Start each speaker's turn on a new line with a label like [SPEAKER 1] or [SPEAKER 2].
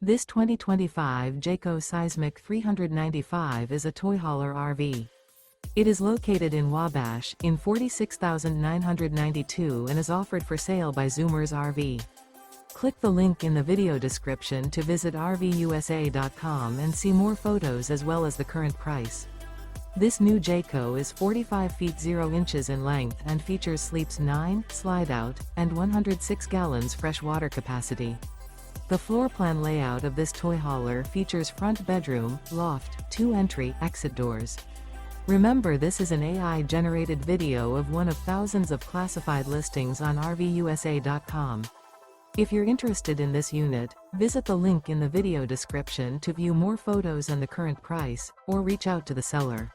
[SPEAKER 1] This 2025 Jayco Seismic 395 is a toy hauler RV. It is located in Wabash, in 46,992 and is offered for sale by Zoomers RV. Click the link in the video description to visit RVUSA.com and see more photos as well as the current price. This new Jayco is 45 feet 0 inches in length and features sleeps 9, slide-out, and 106 gallons fresh water capacity. The floor plan layout of this toy hauler features front bedroom, loft, 2 entry, exit doors. Remember, this is an AI-generated video of one of thousands of classified listings on RVUSA.com. If you're interested in this unit, visit the link in the video description to view more photos and the current price, or reach out to the seller.